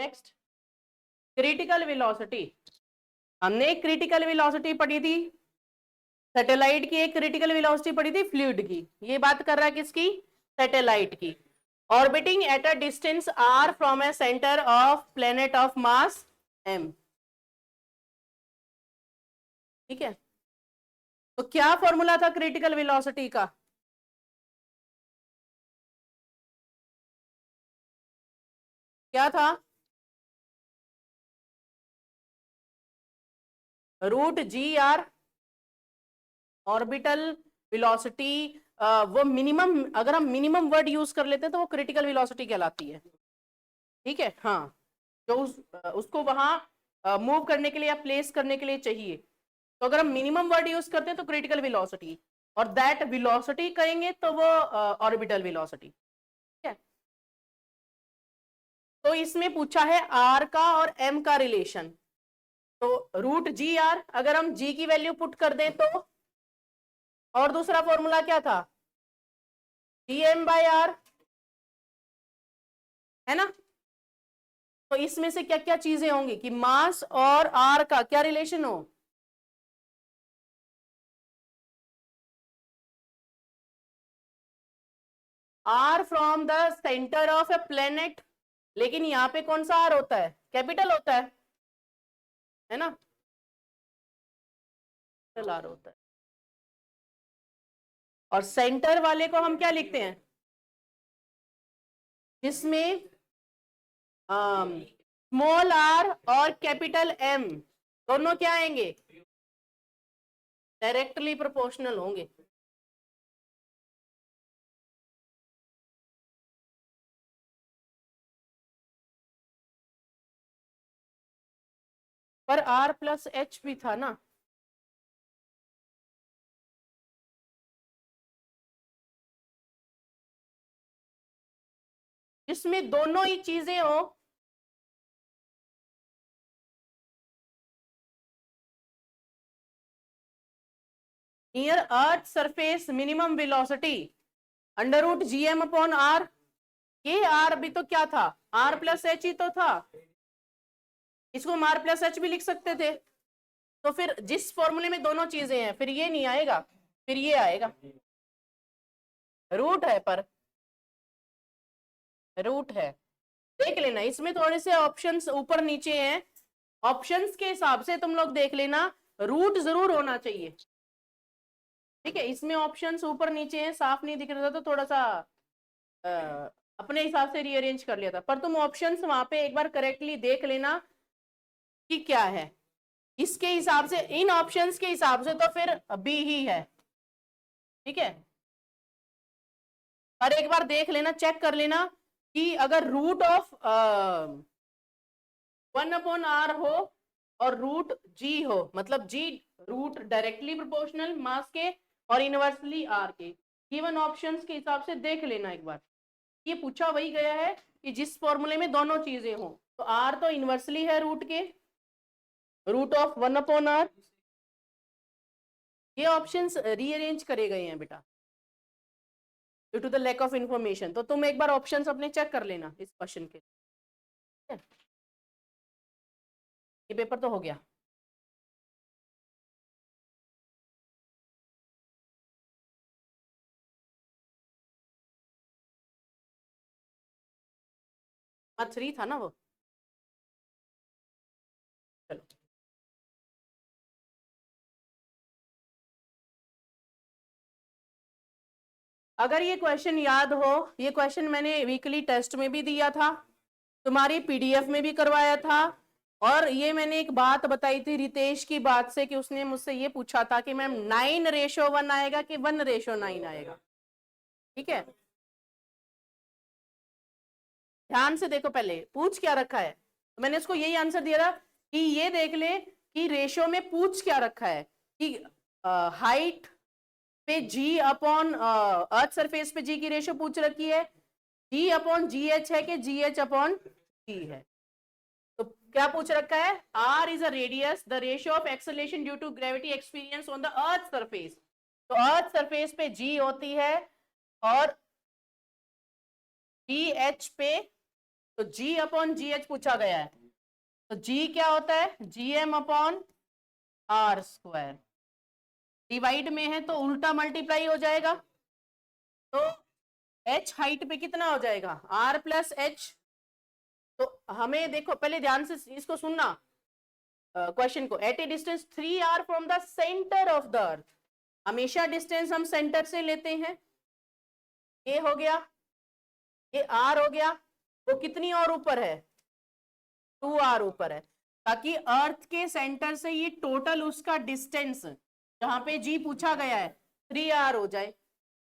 Next critical velocity. हमने एक critical velocity पढ़ी थी, सैटेलाइट की एक क्रिटिकल वेलोसिटी पढ़ी थी फ्लूइड की। ये बात कर रहा है किसकी? सैटेलाइट की। Orbiting at a distance r from A centre of planet of mass m। ठीक है, तो क्या फॉर्मूला था क्रिटिकल वेलोसिटी का? क्या था? Root g r orbital velocity. वो मिनिमम, अगर हम मिनिमम वर्ड यूज कर लेते हैं तो वो क्रिटिकल वेलोसिटी कहलाती है। ठीक है, हाँ, जो उसको वहां मूव करने के लिए या प्लेस करने के लिए चाहिए। तो अगर हम मिनिमम वर्ड यूज करते हैं तो क्रिटिकल वेलोसिटी, और दैट वेलोसिटी कहेंगे तो वो ऑर्बिटल वेलोसिटी। ठीक है, तो इसमें पूछा है आर का और एम का रिलेशन। तो रूट जी आर, अगर हम जी की वैल्यू पुट कर दें तो, और दूसरा फॉर्मूला क्या था? जी एम बाई आर, है ना? तो इसमें से क्या क्या चीजें होंगी कि मास और आर का क्या रिलेशन हो? R from the centre of a planet, लेकिन यहां पे कौन सा आर होता है? कैपिटल होता है ना? कैपिटल आर होता है। और सेंटर वाले को हम क्या लिखते हैं? जिसमें स्मॉल आर और कैपिटल एम दोनों क्या आएंगे? डायरेक्टली प्रोपोर्शनल होंगे। पर आर प्लस एच भी था ना? जिसमें दोनों ही चीजें हो। Near earth surface minimum velocity under root g m upon r. ये आर भी तो क्या था? आर प्लस एच ही तो था। इसको हम आर प्लस एच भी लिख सकते थे। तो फिर जिस फॉर्मूले में दोनों चीजें हैं, फिर ये नहीं आएगा, फिर ये आएगा। रूट है, पर रूट है। देख लेना, इसमें थोड़े से ऑप्शंस ऊपर नीचे हैं, ऑप्शंस के हिसाब से तुम लोग देख लेना, रूट जरूर होना चाहिए। ठीक है, इसमें ऑप्शंस ऊपर नीचे हैं, साफ नहीं दिख रहा था तो थोड़ा सा अ, अपने हिसाब से रीअरेंज कर लिया था, पर तुम ऑप्शंस वहां पे एक बार करेक्टली देख लेना कि क्या है। इसके हिसाब से, इन ऑप्शंस के हिसाब से तो फिर बी ही है। ठीक है, पर एक बार देख लेना, चेक कर लेना कि अगर रूट ऑफ 1/r हो और रूट जी हो, मतलब जी रूट डायरेक्टली प्रोपोर्शनल मास के और इनवर्सली आर के, गिवन ऑप्शंस के हिसाब से देख लेना एक बार। ये पूछा वही गया है कि जिस फॉर्मूले में दोनों चीजें हो, तो आर तो इनवर्सली है रूट के, रूट ऑफ 1/r। ये ऑप्शंस रीअरेंज करे गए हैं बेटा due to the lack of information. तो तुम एक बार ऑप्शंस अपने चेक कर लेना इस क्वेश्चन के। ये पेपर तो हो गया। पार्ट 3 था ना वो। चलो, अगर ये क्वेश्चन याद हो, ये क्वेश्चन मैंने वीकली टेस्ट में भी दिया था, तुम्हारी पीडीएफ में भी करवाया था, और ये मैंने एक बात बताई थी रितेश की बात से कि उसने मुझसे ये पूछा था कि मैम 9:1 आएगा कि 1:9 आएगा। ठीक है, ध्यान से देखो, पहले पूछ क्या रखा है, तो मैंने उसको यही आंसर दिया था कि ये देख ले कि रेशो में पूछ क्या रखा है कि हाइट पे जी अपॉन अर्थ सरफेस पे जी की रेशो पूछ रखी है, जी अपॉन जी एच है कि जी एच अपॉन जी है। तो क्या पूछ रखा है? R is a radius, the ratio of acceleration due to gravity experience on the earth surface. तो अर्थ सरफेस पे जी होती है और जी एच पे तो G अपॉन GH पूछा गया है, तो G क्या होता है, GM upon R square, divide में है तो उल्टा मल्टीप्लाई हो जाएगा, तो H हाइट पे कितना हो जाएगा, R प्लस H। तो हमें देखो पहले ध्यान से इसको सुनना, क्वेश्चन को, at a distance 3R from the centre of the earth, हमेशा डिस्टेंस हम सेंटर से लेते हैं, ये हो गया, ये R हो गया, वो कितनी और ऊपर है, 2R ऊपर है, ताकि अर्थ के सेंटर से ये टोटल उसका डिस्टेंस जहां पे G पूछा गया है 3R हो जाए।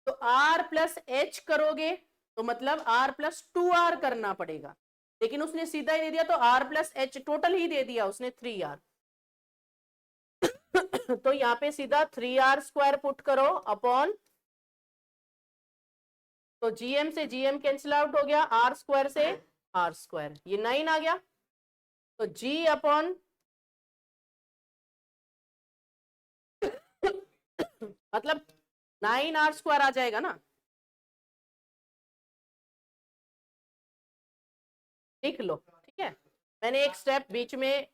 तो R प्लस H करोगे तो मतलब R प्लस 2R करना पड़ेगा, लेकिन उसने सीधा ही दे दिया, तो R प्लस H टोटल ही दे दिया उसने 3R। तो यहाँ पे सीधा 3R स्क्वायर पुट करो अपॉन, तो GM से GM कैंसिल आउट हो गया, R स्क्वायर से R स्क्वायर, ये 9 आ गया, तो G अपॉन मतलब 9R स्क्वायर आ जाएगा ना, लिख लो, ठीक है। मैंने एक स्टेप बीच में,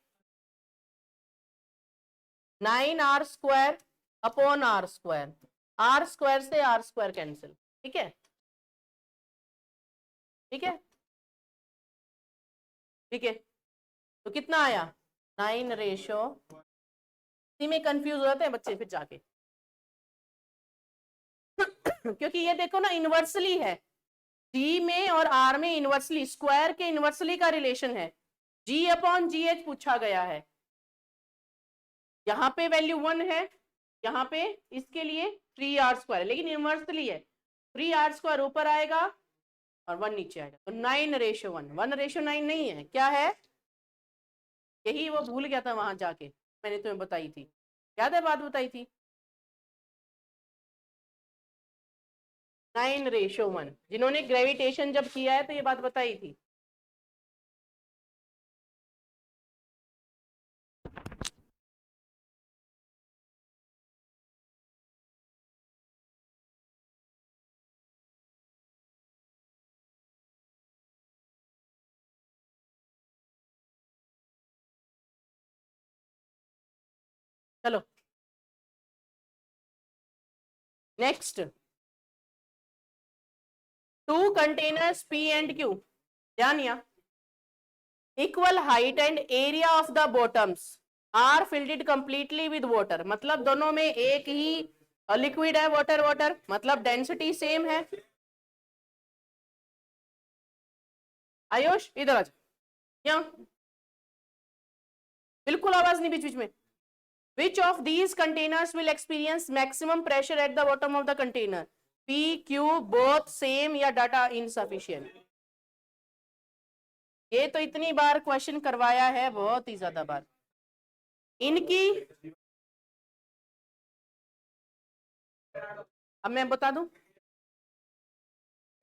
9R square upon R square, R square से R स्क्वायर कैंसिल, ठीक है, ठीक है, ठीक है। तो कितना आया, 9 रेशो, इसी में कंफ्यूज हो जाते हैं बच्चे फिर जाके क्योंकि ये देखो ना इनवर्सली है, G में और R में इनवर्सली, स्क्वायर के इनवर्सली का रिलेशन है, G अपॉन GH पूछा गया है, यहाँ पे वैल्यू 1 है, यहाँ पे इसके लिए 3R स्क्वायर, लेकिन इनवर्सली है, 3R स्क्वायर ऊपर आएगा और 1 नीचे आएगा, तो 9 रेशो 1, 1 रेशो 9 नहीं है, क्या है, यही वो भूल गया था वहां जाके, मैंने तुम्हें बताई थी, याद है बात बताई थी, 9 रेशो 1, जिन्होंने ग्रेविटेशन जब किया है तो ये बात बताई थी। चलो next, 2 containers P and Q, ध्यान या, equal height and area of the bottoms are filled completely with water, मतलब दोनों में एक ही लिक्विड है, वाटर वाटर, मतलब डेंसिटी सेम है। आयुष इधर आ जा, यहाँ बिल्कुल आवाज नहीं बीच बीच में। Which of these containers will experience maximum pressure at the bottom of the container? P, Q, both same या डाटा insufficient? ये तो इतनी बार क्वेश्चन करवाया है, बहुत ही ज्यादा बार। इनकी अब मैं बता दूं,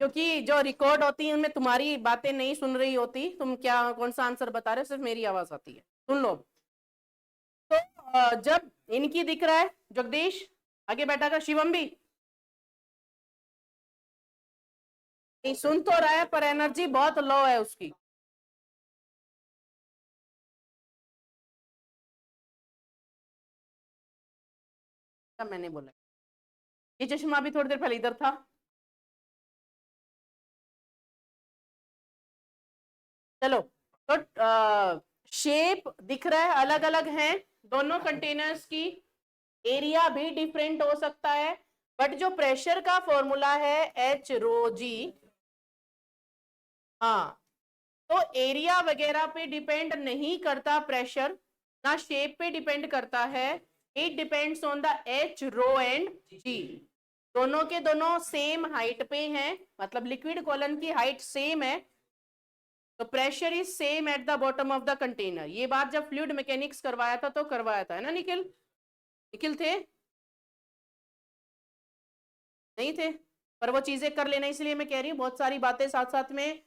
क्योंकि जो रिकॉर्ड होती है उनमें तुम्हारी बातें नहीं सुन रही होती, तुम क्या कौन सा आंसर बता रहे हो, सिर्फ मेरी आवाज आती है, सुन लो। तो जब इनकी दिख रहा है, जगदीश आगे बैठा कर, शिवम भी नहीं सुन तो रहा है पर एनर्जी बहुत लो है उसकी, मैंने बोला, ये चश्मा भी थोड़ी देर पहले इधर था। चलो, तो शेप दिख रहा है, अलग अलग हैं दोनों कंटेनर्स की, एरिया भी डिफरेंट हो सकता है, बट जो प्रेशर का फॉर्मूला है एच रो जी, हाँ, तो एरिया वगैरह पे डिपेंड नहीं करता प्रेशर, ना शेप पे डिपेंड करता है, it depends on the h rho and g, दोनों के दोनों सेम हाइट पे हैं, मतलब लिक्विड कॉलन की हाइट सेम है, तो pressure is same at the bottom of the container. ये बात जब फ्लूइड मैकेनिक्स करवाया था तो करवाया था, है ना निखिल, निखिल थे नहीं थे, पर वो चीजें कर लेना, इसलिए मैं कह रही हूँ बहुत सारी बातें साथ साथ में,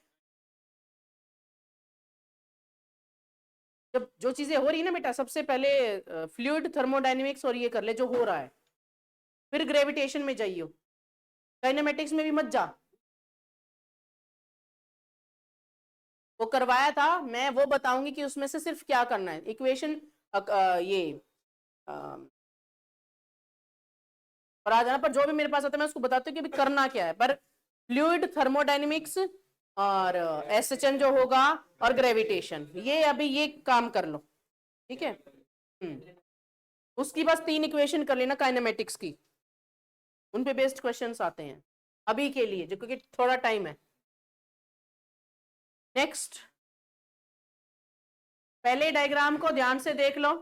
जब जो चीजें हो रही है ना बेटा, सबसे पहले फ्लूइड थर्मोडायनेमिक्स और ये कर ले जो हो रहा है, फिर ग्रेविटेशन में जाइयो, काइनेमेटिक्स में भी मत जा। वो करवाया था, मैं वो बताऊंगी कि उसमें से सिर्फ क्या करना है। इक्वेशन ये और आ जाना, पर जो भी मेरे पास आता है मैं उसको बताती हूँ कि अभी करना क्या है। पर फ्लूइड थर्मोडायनेमिक्स और एसएचएन जो होगा और ग्रेविटेशन, ये अभी ये काम कर लो, ठीक है। उसकी बस 3 इक्वेशन कर लेना काइनेमेटिक्स की, उन पे बेस्ड क्वेश्चंस आते हैं अभी के लिए, जो क्योंकि थोड़ा टाइम है। नेक्स्ट, पहले डायग्राम को ध्यान से देख लो।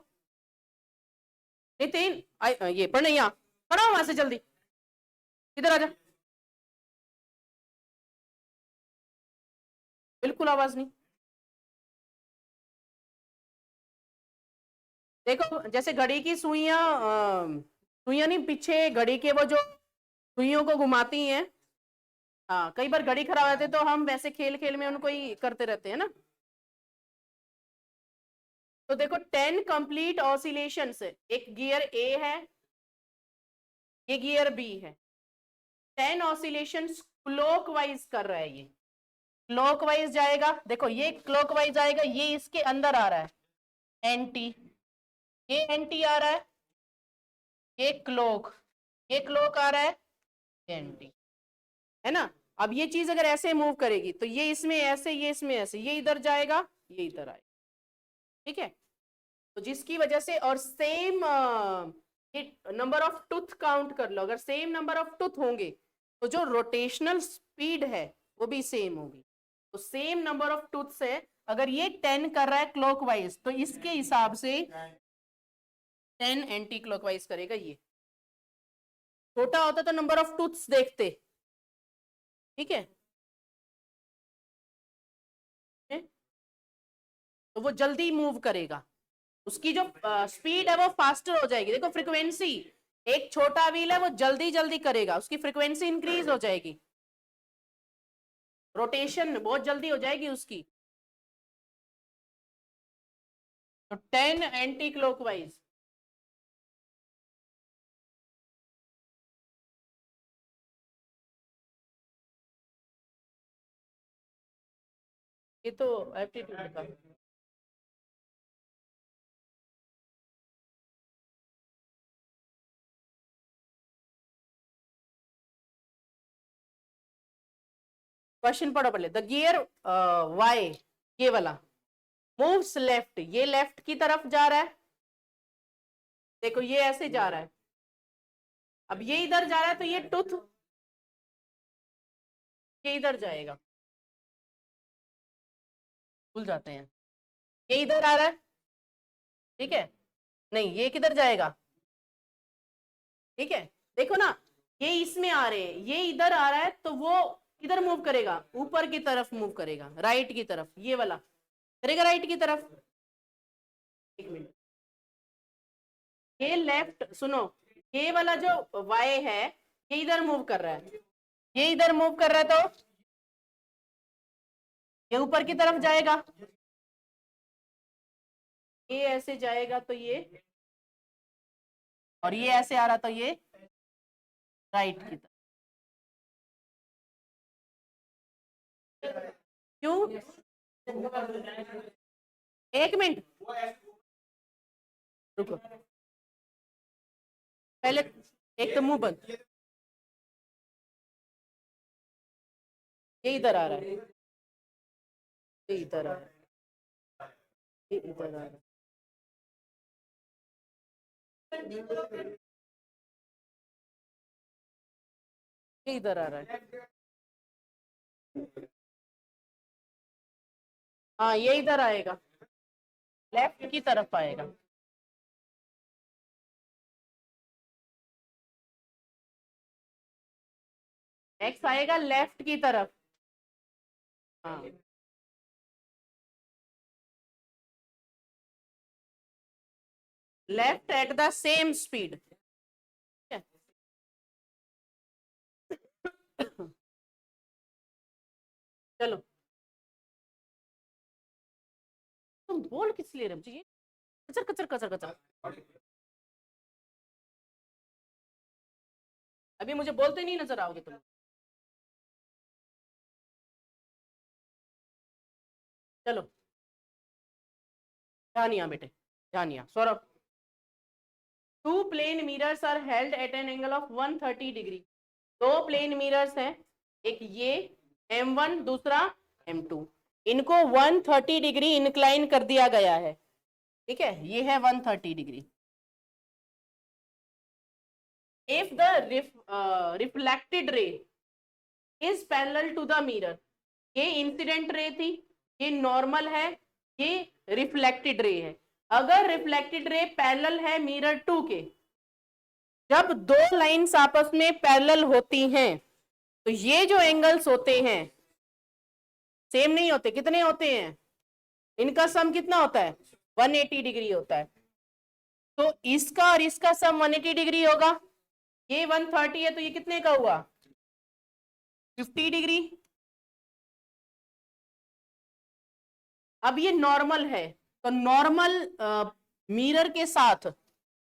नितिन ये पढ़ नहीं, यहाँ पढ़ो वहां से जल्दी, इधर आजा। बिल्कुल आवाज नहीं। देखो जैसे घड़ी की सुइयां, सुइयां नहीं, पीछे घड़ी के वो जो सुइयों को घुमाती हैं। हाँ, कई बार घड़ी खराब होती है तो हम वैसे खेल खेल में उनको ही करते रहते हैं ना। तो देखो 10 कंप्लीट ऑसिलेशन से, एक गियर ए है, ये गियर बी है। 10 ऑसिलेशन क्लॉकवाइज कर रहा है, ये क्लॉकवाइज जाएगा। देखो ये क्लॉकवाइज आएगा, ये इसके अंदर आ रहा है एंटी, ये एंटी आ रहा है, ये क्लॉक आ रहा है, एंटी, है ना। अब ये चीज अगर ऐसे मूव करेगी तो ये इसमें ऐसे, ये इसमें ऐसे, ये इधर जाएगा, ये इधर आएगा, ठीक है। तो जिसकी वजह से, और सेम ये नंबर ऑफ टूथ काउंट कर लो, अगर सेम नंबर ऑफ टूथ होंगे तो जो रोटेशनल स्पीड है वो भी सेम होगी। तो सेम नंबर ऑफ टूथ से, अगर ये 10 कर रहा है क्लॉकवाइज तो इसके हिसाब से 10 एंटी क्लॉकवाइज करेगा। ये छोटा होता तो नंबर ऑफ टूथ्स देखते, ठीक है। तो वो जल्दी मूव करेगा, उसकी जो स्पीड है वो फास्टर हो जाएगी। देखो फ्रीक्वेंसी, एक छोटा व्हील है वो जल्दी जल्दी करेगा, उसकी फ्रीक्वेंसी इंक्रीज हो जाएगी, रोटेशन बहुत जल्दी हो जाएगी उसकी। तो 10 एंटी क्लॉकवाइज, ये तो एप्टीट्यूड का क्वेश्चन पढ़ो पहले। द गियर वाई, ये वाला मूव्स लेफ्ट, ये लेफ्ट की तरफ जा रहा है, देखो ये ऐसे जा रहा है। अब ये इधर जा रहा है तो ये टूथ ये इधर जाएगा, भूल जाते हैं, ये इधर आ रहा है, ठीक है। नहीं, ये किधर जाएगा, ठीक है। देखो ना, ये इसमें आ रहे हैं, ये इधर आ रहा है तो वो किधर मूव करेगा, ऊपर की तरफ मूव करेगा, राइट की तरफ, ये वाला करेगा राइट की तरफ। एक मिनट, ये लेफ्ट सुनो, ये वाला जो वाई है ये इधर मूव कर रहा है, ये इधर मूव कर रहा है तो ये ऊपर की तरफ जाएगा, ये ऐसे जाएगा तो ये, और ये ऐसे आ रहा तो ये राइट की तरफ। क्यों, एक मिनट रुको, पहले एक तो मुंह बंद, ये इधर आ रहा है, ये इधर आ रहा है, ये इधर आ रहा है, ये इधर आ रहा है। हाँ, ये इधर आएगा, लेफ्ट की तरफ आएगा। एक्स आएगा लेफ्ट की तरफ। हाँ, left at the same speed, चलो तुम बोल किस लिए रहे हो? ये कचर कचर कचर कचर, अभी मुझे बोलते नहीं नजर आओगे तुम। चलो जानिया बेटे, Jaaniya Saurabh. Two plane mirrors are held at an angle of 130 degree. दो प्लेन मिरर्स हैं, एक ये M1 दूसरा M2, इनको 130 डिग्री इंक्लाइन कर दिया गया है, ठीक है, ये है 130 degree. If the reflected ray is parallel to the mirror, ये इंसिडेंट रे थी, ये नॉर्मल है, ये रिफ्लेक्टेड रे है। अगर रिफ्लेक्टेड रे पैरेलल है मिरर 2 के, जब दो लाइंस आपस में पैरेलल होती हैं तो ये जो एंगल्स होते हैं सेम नहीं होते, कितने होते हैं, इनका सम कितना होता है, 180 डिग्री होता है। तो इसका और इसका सम 180 डिग्री होगा, ये 130 है तो ये कितने का हुआ, 50 डिग्री। अब ये नॉर्मल है, तो नॉर्मल मिरर के साथ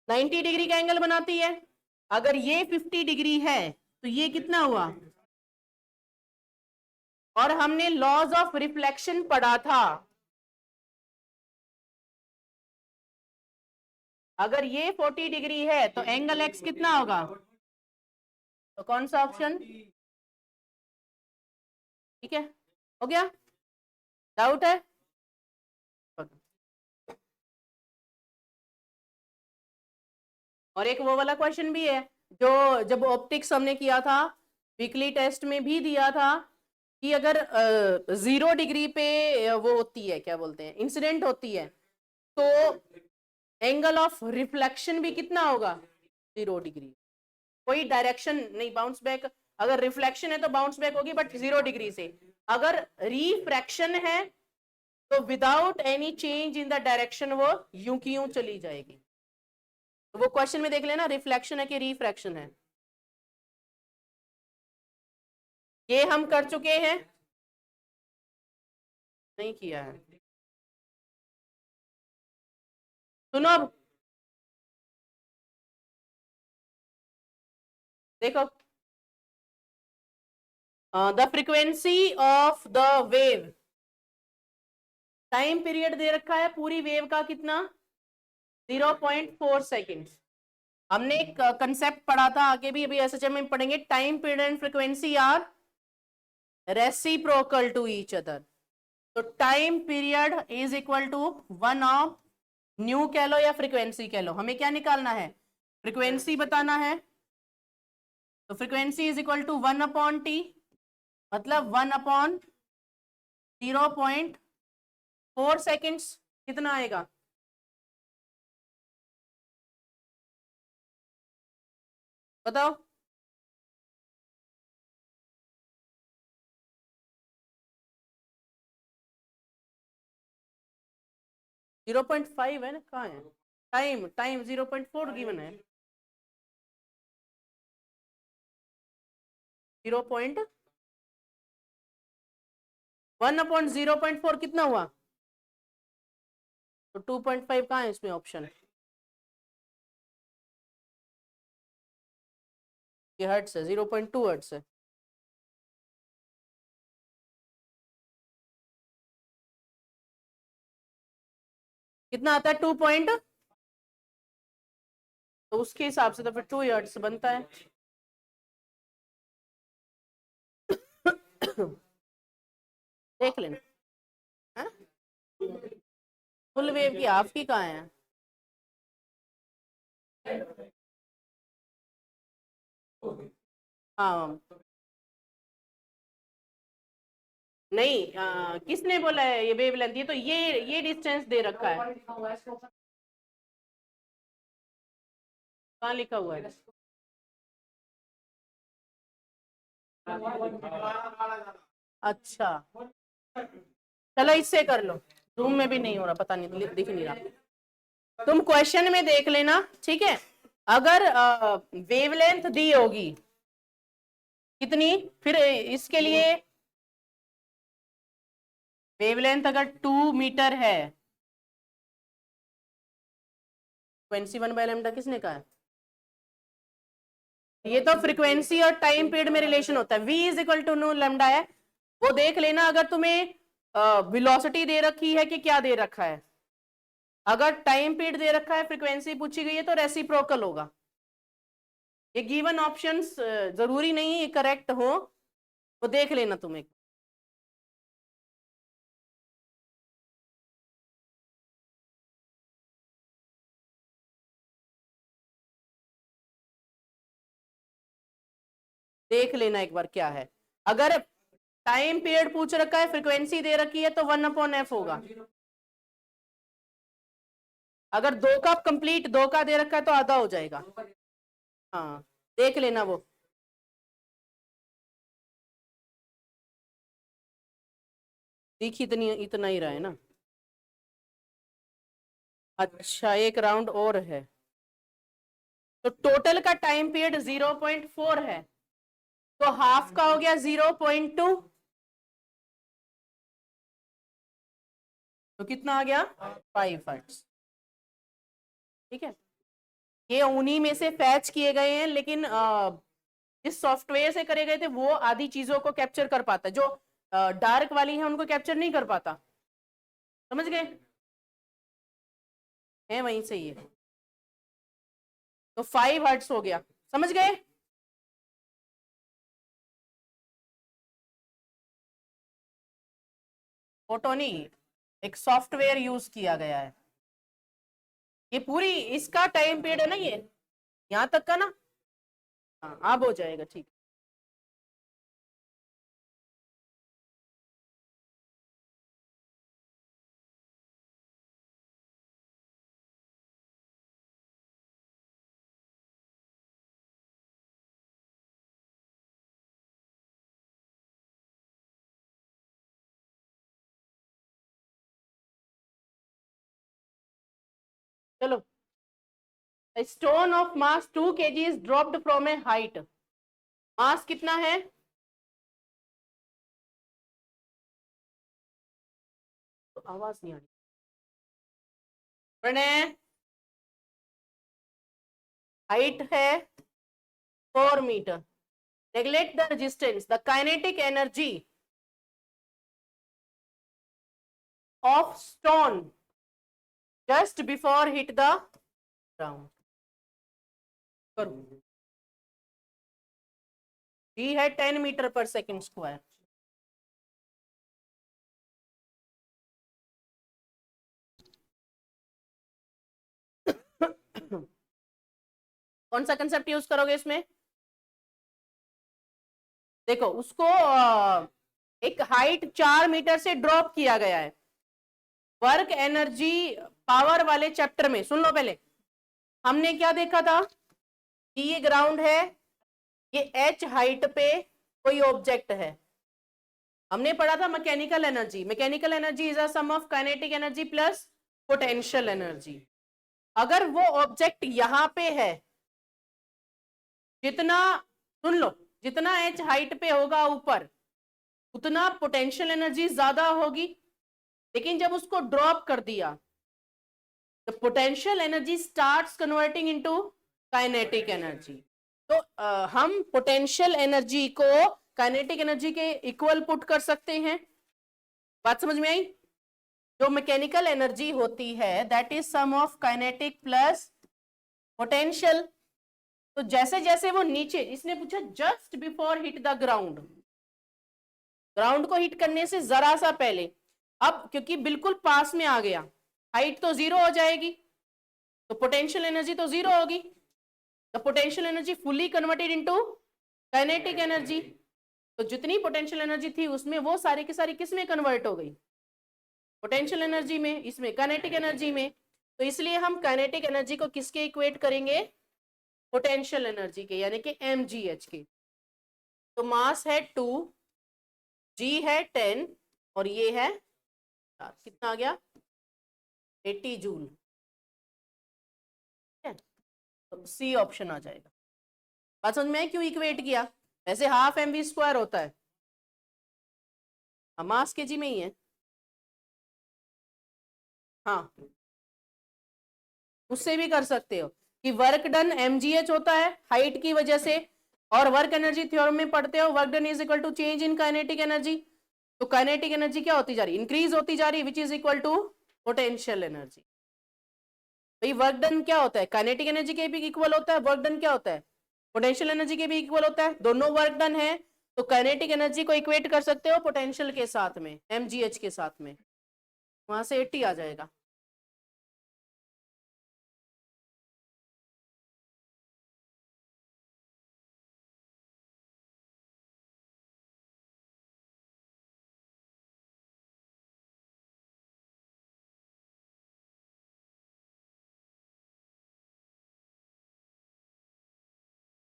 90 डिग्री का एंगल बनाती है। अगर ये 50 डिग्री है तो ये कितना हुआ, और हमने लॉज ऑफ रिफ्लेक्शन पढ़ा था, अगर ये 40 डिग्री है तो एंगल एक्स कितना होगा, तो कौन सा ऑप्शन, ठीक है, हो गया, डाउट है। और एक वो वाला क्वेश्चन भी है जो जब ऑप्टिक्स हमने किया था, वीकली टेस्ट में भी दिया था, कि अगर 0 डिग्री पे वो होती है, क्या बोलते हैं, इंसिडेंट होती है, तो एंगल ऑफ रिफ्लेक्शन भी कितना होगा, 0 डिग्री, कोई डायरेक्शन नहीं, बाउंस बैक, अगर रिफ्लेक्शन है तो बाउंस बैक होगी बट 0 डिग्री से, अगर रिफ्रैक्शन है तो without any change in the direction वो यूं की यूं चली जाएगी। तो वो क्वेश्चन में देख लेना, रिफ्लेक्शन है कि रिफ्रैक्शन है, ये हम कर चुके हैं, नहीं किया है, सुनो अब देखो, the frequency of the wave, time period दे रखा है पूरी वेव का कितना, 0.4 सेकेंड। हमने एक कंसेप्ट पढ़ा था, आगे भी अभी एसएचएम में पढ़ेंगे, time period and frequency are reciprocal to each other. तो time period is equal to 1 of nu कह लो या फ्रीक्वेंसी कह लो, हमें क्या निकालना है, फ्रीक्वेंसी बताना है, तो frequency is equal to 1 upon T, मतलब 1 अपॉन 0.4 सेकेंड्स, कितना आएगा, बताओ, 0.5 है ना, कहाँ है, टाइम टाइम 0.4 गिवन है, 1 अपॉन 0.4 कितना हुआ, तो 2.5 कहाँ है इसमें ऑप्शन, ये हर्ट्स है, 0.2 हर्ट्स है, कितना आता है 2 पॉइंट, तो उसके हिसाब से तो फिर 2 हर्ट्ज बनता है। देख लेना, फुल वेव की हाफ की कहाँ है, हाँ नहीं, किसने बोला है ये वेव लेंथ, ये तो ये डिस्टेंस दे रखा है, कहाँ लिखा हुआ है, अच्छा चलो इससे कर लो, रूम में भी नहीं हो रहा, पता नहीं दिख नहीं रहा, तुम क्वेश्चन में देख लेना, ठीक है, अगर वेवलेंथ दी होगी कितनी, फिर इसके लिए वेवलेंथ अगर 2 मीटर है, फ्रीक्वेंसी 1/λ किसने कहा है, ये तो फ्रीक्वेंसी और टाइम पीरियड में रिलेशन होता है, v is equal to nu lambda है, वो देख लेना, अगर तुम्हें वेलोसिटी दे रखी है कि क्या दे रखा है? अगर टाइम पीरियड दे रखा है, फ्रीक्वेंसी पूछी गई है, तो रेसिप्रोकल होगा। ये गिवन ऑप्शंस जरूरी नहीं है करेक्ट हो, तो देख लेना तुम एक। देख लेना एक बार क्या है। अगर टाइम पीरियड पूछ रखा है, फ्रीक्वेंसी दे रखी है, तो 1/f होगा। अगर 2 का कंप्लीट 2 का दे रखा है तो आधा हो जाएगा। हाँ, देख लेना वो। दिख इतनी इतना ही रहा है ना। अच्छा, एक राउंड और है, तो टोटल का टाइम पीरियड 0.4 है, तो हाफ का हो गया 0.2, तो कितना आ गया 5 हर्ट्ज। ठीक है, ये उन्हीं में से फैच किए गए हैं, लेकिन जिस सॉफ्टवेयर से करे गए थे वो आधी चीजों को कैप्चर कर पाता है, जो डार्क वाली है उनको कैप्चर नहीं कर पाता। समझ गए? है वहीं से ये, तो 5 हर्ट्ज हो गया। समझ गए? फोटो नहीं, एक सॉफ्टवेयर यूज किया गया है। ये पूरी इसका टाइम पीरियड है ना, ये यहां तक का ना। हाँ, अब हो जाएगा ठीक। चलो, stone of mass 2 kg is dropped from a height. Mass कितना है? तो आवाज नहीं आ रही प्रणय। हाइट है 4 metre. Neglect the resistance, the kinetic energy of stone just before hit the ground. करो, जी है 10 मीटर पर सेकेंड स्क्वायर। कौन सा कंसेप्ट यूज करोगे इसमें? देखो, उसको एक हाइट 4 मीटर से ड्रॉप किया गया है। वर्क एनर्जी पावर वाले चैप्टर में सुन लो पहले, हमने क्या देखा था कि ये ग्राउंड है, ये एच हाइट पे कोई ऑब्जेक्ट है। हमने पढ़ा था mechanical energy. Mechanical energy is a sum of kinetic energy plus potential energy. अगर वो ऑब्जेक्ट यहां पे है, जितना, सुन लो, जितना एच हाइट पे होगा ऊपर, उतना पोटेंशियल एनर्जी ज्यादा होगी। लेकिन जब उसको ड्रॉप कर दिया, the potential energy starts converting into kinetic energy। तो हम पोटेंशियल एनर्जी को काइनेटिक एनर्जी के इक्वल पुट कर सकते हैं। बात समझ में आई? जो मैकेनिकल एनर्जी होती है that is sum of kinetic plus potential. तो जैसे जैसे वो नीचे, इसने पूछा just before hit the ground, ground को हिट करने से जरा सा पहले, अब क्योंकि बिल्कुल पास में आ गया, हाइट तो 0 हो जाएगी, तो पोटेंशियल एनर्जी तो 0 होगी। The potential energy fully converted into kinetic energy. तो जितनी पोटेंशियल एनर्जी थी उसमें वो सारी की सारी किस में कन्वर्ट हो गई? पोटेंशियल एनर्जी में, इसमें काइनेटिक एनर्जी में। तो इसलिए हम काइनेटिक एनर्जी को किसके इक्वेट करेंगे? पोटेंशियल एनर्जी के, यानी कि mgh के। तो मास है 2, g है 10 और ये है कितना आ गया 80 जूल। तो सी ऑप्शन आ जाएगा। बात समझ में क्यों इक्वेट किया? वैसे हाफ mv स्क्वायर होता है, मास के जी में ही है। हाँ, उससे भी कर सकते हो कि वर्क डन mgh होता है हाइट की वजह से, और वर्क एनर्जी थ्योरम में पढ़ते हो work done is equal to change in kinetic energy. तो काइनेटिक एनर्जी क्या होती जा रही है, इंक्रीज होती जा रही है, which is equal to potential energy. भाई वर्क डन क्या होता है, काइनेटिक एनर्जी के भी इक्वल होता है, वर्क डन क्या होता है, पोटेंशियल एनर्जी के भी इक्वल होता है, दोनों वर्क डन है। तो काइनेटिक एनर्जी को इक्वेट कर सकते हो पोटेंशियल के साथ में, mgh के साथ में, वहां से 80 आ जाएगा।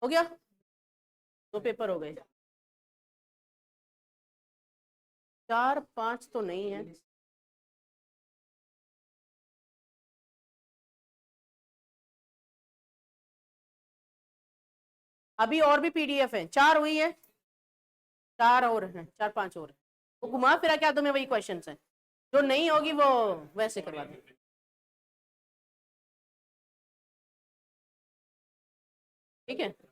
हो गया, 2 पेपर हो गए, 4 5 तो नहीं है। अभी और भी पीडीएफ है, 4 हुई है, 4 और हैं, 4 5 और है। वो घुमा फिरा क्या तुम्हें वही क्वेश्चन है, जो नहीं होगी वो वैसे करवा दे। ठीक है।